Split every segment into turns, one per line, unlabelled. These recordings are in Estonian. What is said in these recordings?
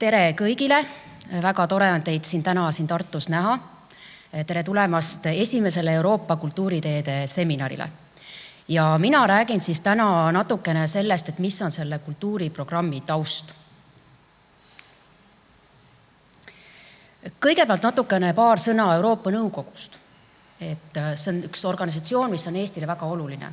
Tere kõigile, väga tore on teid täna siin Tartus näha. Tere tulemast esimesele Euroopa kultuuriteede seminarile. Ja mina räägin siis täna natukene sellest, et mis on selle kultuuriprogrammi taust. Kõigepealt natukene paar sõna Euroopa Nõukogust. See on üks organisatsioon, mis on Eestile väga oluline.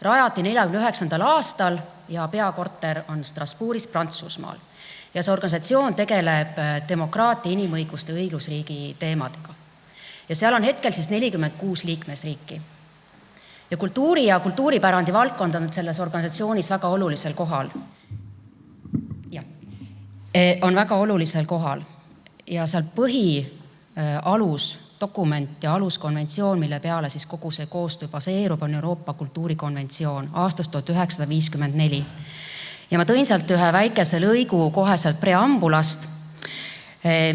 Rajati 1949. aastal ja peakorter on Strasbourgis, Prantsusmaal. Ja see organisatsioon tegeleb demokraatia, inimõiguste ja õiglusriigi teemadega. Ja seal on hetkel siis 46 liikmesriiki. Ja kultuuri ja kultuuripärandi valdkond on selles organisatsioonis väga olulisel kohal. On väga olulisel kohal. Ja seal alusdokument ja aluskonventsioon, mille peale siis kogu see koostöö baseerub, on Euroopa kultuurikonventsioon aastast 1954. Ja ma tõin sealt ühe väikese lõigu kohe sealt preambulast,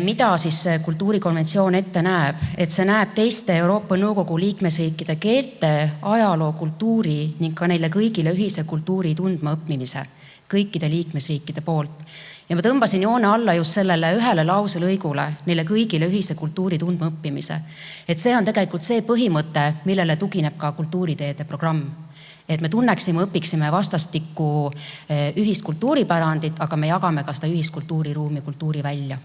mida siis kultuurikonventsioon ette näeb. Et see näeb teiste Euroopa Nõukogu liikmesriikide keelte, ajaloo, kultuuri ning ka neile kõigile ühise kultuuri tundma õppimise kõikide liikmesriikide poolt. Ja ma tõmbasin joone alla just sellele ühele lause lõigule, neile kõigile ühise kultuuri tundma õppimise. Et see on tegelikult see põhimõte, millele tugineb ka kultuuriteede programm. Et me tunneksime, õpiksime vastastikku ühist kultuuripärandit, aga me jagame ka seda ühist kultuuriruumi, kultuuri välja.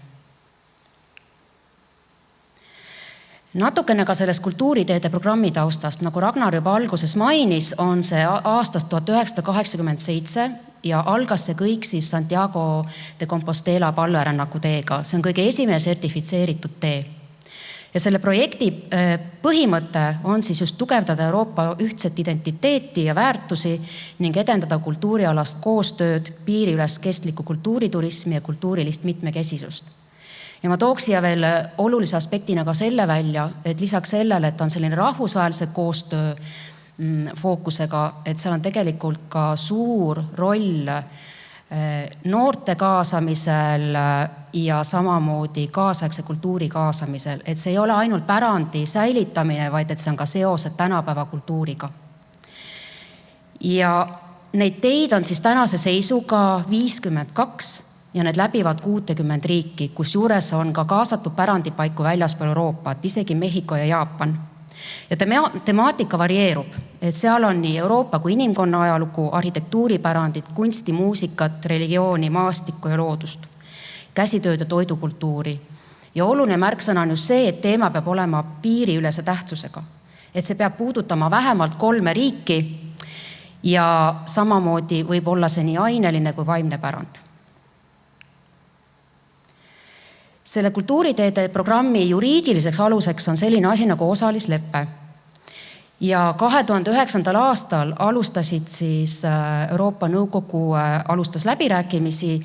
Natukene ka sellest kultuuriteede programmi taustast, nagu Ragnar juba alguses mainis, on see aastast 1987 ja algas see kõik siis Santiago de Compostela palverännaku teega. See on kõige esimene sertifitseeritud tee. Ja selle projekti põhimõte on siis just tugevdada Euroopa ühtset identiteeti ja väärtusi ning edendada kultuurialast koostööd, piiriüles kestlikku kultuuriturismi ja kultuurilist mitmekesisust. Ja ma tooks siia veel olulise aspektina ka selle välja, et lisaks sellele, et on selline rahvusvahelise koostöö fookusega, et seal on tegelikult ka suur roll noorte kaasamisel ja samamoodi kaasaegse kultuuri kaasamisel. Et see ei ole ainult pärandi säilitamine, vaid et see on ka seosed tänapäeva kultuuriga. Ja neid teid on siis tänase seisuga 52 ja need läbivad 60 riiki, kus juures on ka kaasatud pärandipaiku väljaspool Euroopat, isegi Mehhiko ja Jaapan. Ja temaatika varieerub, et seal on nii Euroopa kui inimkonna ajalugu, arhitektuuripärandit, kunsti, muusikat, religiooni, maastikku ja loodust, käsitööd ja toidukultuuri. Ja oluline märksõna on just see, et teema peab olema piiriülese tähtsusega. Et see peab puudutama vähemalt 3 riiki ja samamoodi võib olla see nii aineline kui vaimne pärand. Selle kultuuriteede programmi juriidiliseks aluseks on selline asi nagu osalisleppe. Ja 2009. aastal alustasid siis Euroopa Nõukogu alustas läbirääkimisi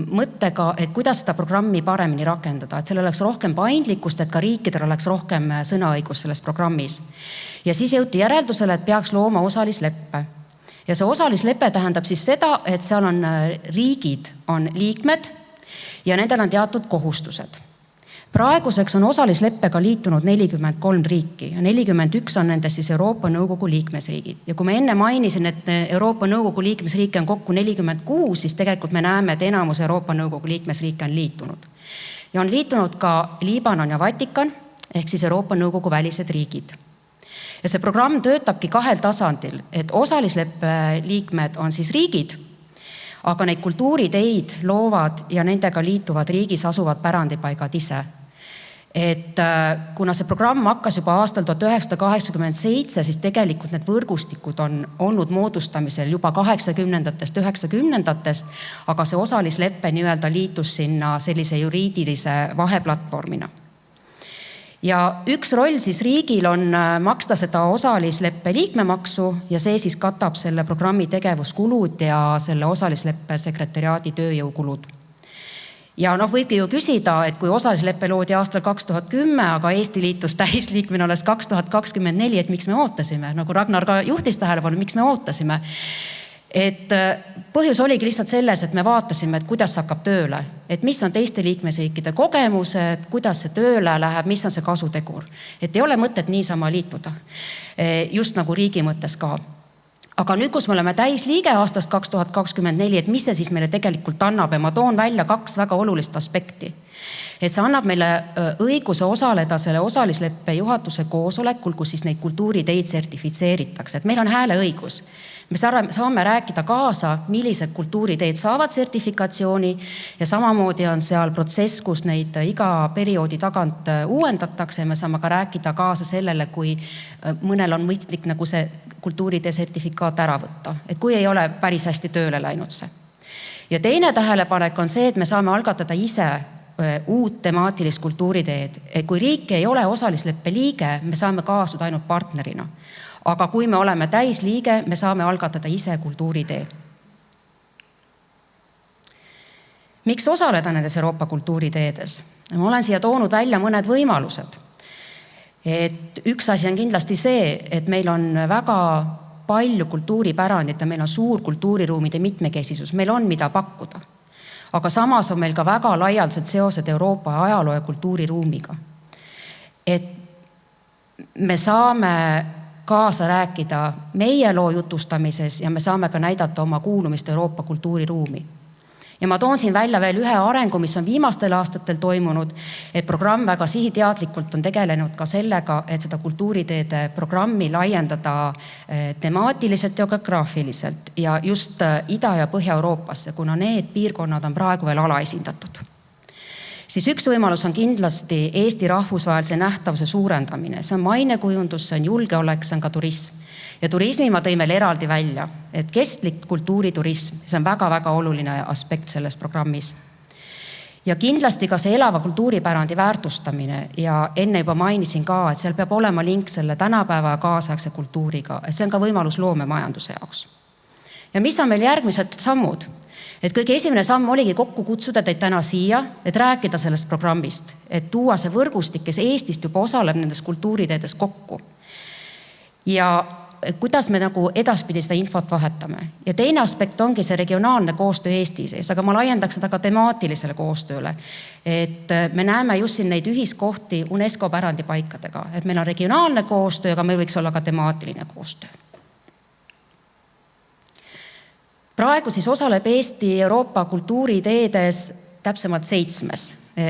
mõttega, et kuidas seda programmi paremini rakendada, et seal oleks rohkem paindlikkust, et ka riikidel oleks rohkem sõnaõigus selles programmis. Ja siis jõuti järeldusele, et peaks looma osalisleppe. Ja see osalislepe tähendab siis seda, et seal on riigid, on liikmed, ja nendel on teatud kohustused. Praeguseks on osalisleppega liitunud 43 riiki ja 41 on nendest siis Euroopa Nõukogu liikmesriigid. Ja kui me enne mainisin, et Euroopa Nõukogu liikmesriike on kokku 46, siis tegelikult me näeme, et enamus Euroopa Nõukogu liikmesriike on liitunud. Ja on liitunud ka Liibanon ja Vatikan, ehk siis Euroopa Nõukogu välised riigid. Ja see programm töötabki 2 tasandil, et osalisleppe liikmed on siis riigid, aga neid kultuuriteid loovad ja nendega liituvad riigis asuvad pärandipaigad ise. Et kuna see programm hakkas juba aastal 1987, siis tegelikult need võrgustikud on olnud moodustamisel juba 80-ndatest, 90-ndatest, aga see osalisleppe nii-öelda liitus sinna sellise juriidilise vaheplatvormina. Ja üks roll siis riigil on maksta seda osalisleppe liikmemaksu ja see siis katab selle programmi tegevuskulud ja selle osalisleppe sekretariaadi tööjõukulud. Ja võibki ju küsida, et kui osalisleppe loodi aastal 2010, aga Eesti liitus täisliikmena alles 2024, et miks me ootasime? Nagu Ragnar ka juhtis tähelepanu, miks me ootasime? Et põhjus oligi lihtsalt selles, et me vaatasime, et kuidas hakkab tööle, et mis on teiste liikmesriikide kogemused, kuidas see tööle läheb, mis on see kasutegur. Et ei ole mõtet niisama liituda, just nagu riigi mõttes ka. Aga nüüd, kus me oleme täisliige aastast 2024, et mis see siis meile tegelikult annab ja ma toon välja 2 väga olulist aspekti. Et see annab meile õiguse osaleda selle osalisleppe juhatuse koosolekul, kus siis neid kultuuriteid sertifitseeritakse, et meil on hääleõigus. Me saame rääkida kaasa, millised kultuuriteed saavad sertifikatsiooni ja samamoodi on seal protsess, kus neid iga perioodi tagant uuendatakse ja me saame ka rääkida kaasa sellele, kui mõnel on mõistlik nagu see kultuuritee sertifikaat ära võtta, et kui ei ole päris hästi tööle läinud see. Ja teine tähelepanek on see, et me saame algatada ise uut temaatilist kultuuriteed. Kui riik ei ole osalisleppe liige, me saame kaasuda ainult partnerina. Aga kui me oleme täisliige, me saame algatada ise kultuuritee. Miks osaleda nendes Euroopa kultuuriteedes? Ma olen siia toonud välja mõned võimalused. Et üks asi on kindlasti see, et meil on väga palju kultuuripärandit ja meil on suur kultuuriruumide mitmekesisus, meil on mida pakkuda. Aga samas on meil ka väga laialdased seosed Euroopa ajaloo ja kultuuriruumiga. Et me saame kaasa rääkida meie loo jutustamises ja me saame ka näidata oma kuulumist Euroopa kultuuriruumi. Ja ma toon siin välja veel ühe arengu, mis on viimastel aastatel toimunud, et programm väga sihiteadlikult on tegelenud ka sellega, et seda kultuuriteede programmi laiendada temaatiliselt ja geograafiliselt ja just Ida- ja Põhja-Euroopasse, kuna need piirkonnad on praegu veel alaesindatud. Siis üks võimalus on kindlasti Eesti rahvusvahelise nähtavuse suurendamine. See on mainekujundus, see on julgeolek, see on ka turism. Ja turismi ma tõin veel eraldi välja, et kestlik kultuuriturism, see on väga-väga oluline aspekt selles programmis. Ja kindlasti ka see elava kultuuripärandi väärtustamine ja enne juba mainisin ka, et seal peab olema link selle tänapäeva ja kaasaegse kultuuriga, et see on ka võimalus loomemajanduse jaoks. Ja mis on meil järgmised sammud? Et kõige esimene samm oligi kokku kutsuda teid täna siia, et rääkida sellest programmist, et tuua see võrgustik, kes Eestist juba osaleb nendes kultuuriteedes kokku. Ja kuidas me nagu edaspidi seda infot vahetame. Ja teine aspekt ongi see regionaalne koostöö Eesti sees, aga ma laiendaks seda ka temaatilisele koostööle. Et me näeme just siin neid ühiskohti UNESCO pärandipaikadega, et meil on regionaalne koostöö, aga meil võiks olla ka temaatiline koostöö. Praegu siis osaleb Eesti Euroopa kultuuriteedes täpsemalt 7.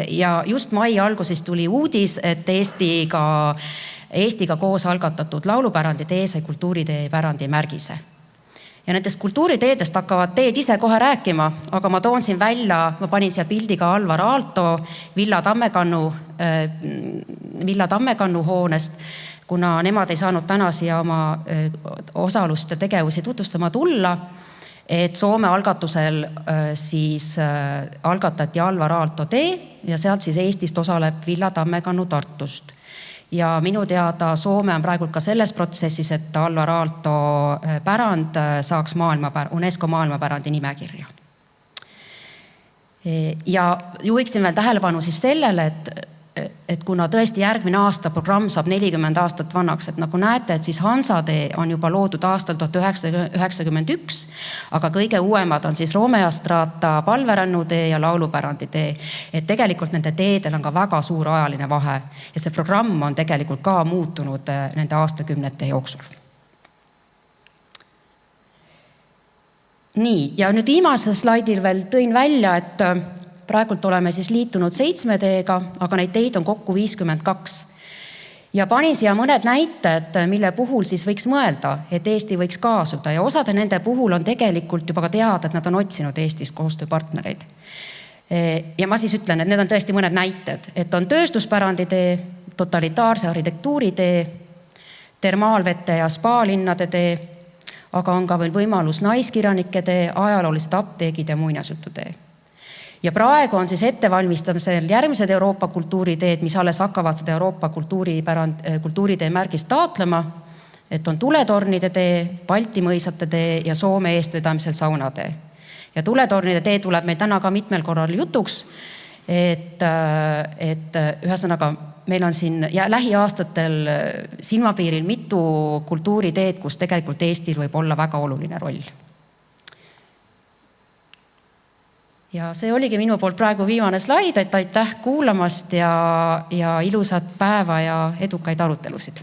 Ja just mai alguses tuli uudis, et Eestiga koos algatatud laulupärandi tee sai kultuuritee pärandi märgise. Ja nendest kultuuriteedest hakkavad teed ise kohe rääkima, aga ma toon siin välja, ma panin siia pildi ka Alvar Aalto Villa Tammekannu hoonest, kuna nemad ei saanud täna siia oma osalust ja tegevusi tutvustama tulla, et Soome algatusel siis algatati Alvar Aalto tee ja sealt siis Eestist osaleb Villa Tammekannu Tartust. Ja minu teada Soome on praegu ka selles protsessis, et Alvar Aalto pärand saaks UNESCO maailmapärandi nimekirja. Ja juhiksin veel tähelepanu siis sellele, et kuna tõesti järgmine aasta programm saab 40 aastat vanaks, et nagu näete, et siis Hansatee on juba loodud aastal 1991, aga kõige uuemad on siis Romea Strata Palverännu tee ja laulupärandi tee. Et tegelikult nende teedel on ka väga suur ajaline vahe ja see programm on tegelikult ka muutunud nende aastakümnete jooksul. Nii, ja nüüd viimasel slaidil veel tõin välja, et praegult oleme siis liitunud 7 teega, aga neid teid on kokku 52. Ja panin siia mõned näited, mille puhul siis võiks mõelda, et Eesti võiks kaasuda ja osade nende puhul on tegelikult juba ka teada, et nad on otsinud Eestis koostööpartnereid. Ja ma siis ütlen, et need on tõesti mõned näited, et on tööstuspärandi tee, totalitaarse arhitektuuri tee, termaalvete ja spaalinnade tee, aga on ka veel võimalus naiskirjanike tee, ajaloolised apteegid ja muinasjututee. Ja praegu on siis ettevalmistamisel järgmised Euroopa kultuuriteed, mis alles hakkavad seda Euroopa kultuuritee märgist taotlema, et on Tuletornide tee, Balti mõisate tee ja Soome eestvedamisel saunatee. Ja Tuletornide tee tuleb meil täna ka mitmel korral jutuks, et ühesõnaga meil on siin lähiaastatel silmapiiril mitu kultuuriteed, kus tegelikult Eestil võib olla väga oluline roll. Ja see oligi minu poolt praegu viimane slaid, et aitäh kuulamast ja ilusat päeva ja edukaid arutelusid.